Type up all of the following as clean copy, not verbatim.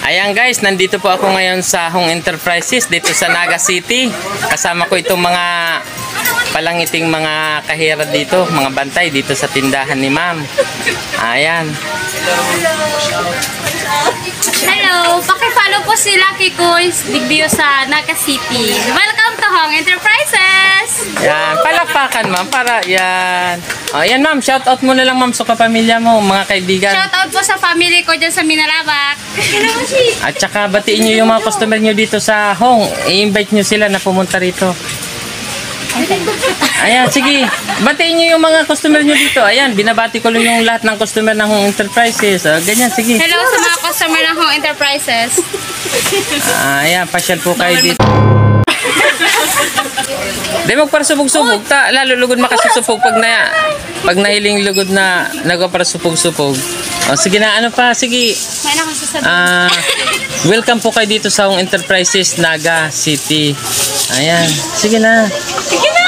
Ayan guys, nandito po ako ngayon sa Hong Enterprises dito sa Naga City. Kasama ko itong mga palangiting mga kahira dito, mga bantay dito sa tindahan ni ma'am. Ayan. Hello, paki-follow po si Lucky Coins Bigbio sa Naga City. Welcome to Hong Enterprises! Yan, palakpakan ma'am para yan. Ayan ma'am, shoutout mo na lang ma'am sa kapamilya mo, mga kaibigan. Shoutout po sa family ko dyan sa Minalabak. At saka batiin nyo yung mga customer nyo dito sa Hong. I-invite nyo sila na pumunta rito. Ayan, sige. Batiin nyo yung mga customer nyo dito. Ayan, binabati ko lang yung lahat ng customer ng Hong Enterprises. Ganyan, sige. Hello sa mga customer ng Hong Enterprises. Ayan, pasyal po kayo dito. Di magparasubog-subog ta, lalo lugod makasusupog pag nahiling lugod na nagparasupog-supog. O sige na, ano pa, sige. May nakasasabihin. Welcome po kayo dito sa Hong Enterprises Naga City. Ayan, sige na. Sige na!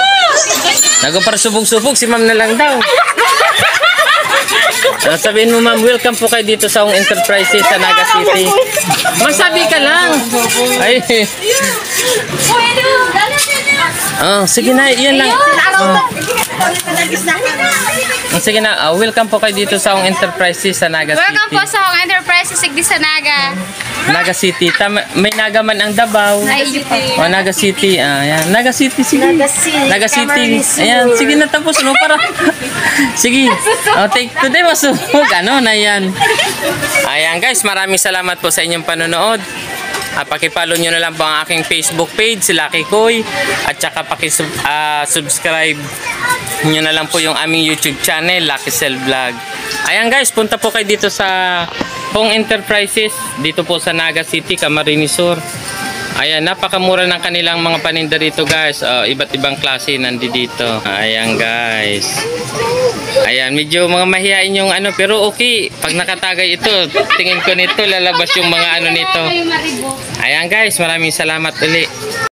Nagparasubog-subog, si ma'am na lang daw. Sabihin mo ma'am, welcome po kayo dito sa Hong Enterprises sa Naga City. Masabi ka lang. Ay. Sige na, yan lang. Sige na, welcome po kayo dito sa Hong Enterprises sa Naga City. Welcome po sa Hong Enterprises Sigdi sa Naga. Naga City. May Naga man ang Davao. O, Naga City. Ayan. Naga City, sige. Naga City. Ayan, sige na tapos. Ano para? Sige. Take today masubog. Ano na yan. Ayan guys, maraming salamat po sa inyong panonood. Pakipollow nyo na lang po ang aking Facebook page, si Lucky Koy. At saka pakisubscribe nyo na lang po yung aming YouTube channel, Lucky Cell Vlog. Ayan guys, punta po kayo dito sa Hong Enterprises, dito po sa Naga City, Camarines Sur. Ayan, napakamura ng kanilang mga paninda dito guys. Iba't ibang klase nandito. Ayan guys. Ayan, medyo mga mahihain yung ano, pero okay. Pag nakatagay ito, tingin ko nito, lalabas yung mga ano nito. Ayan guys, maraming salamat ulit.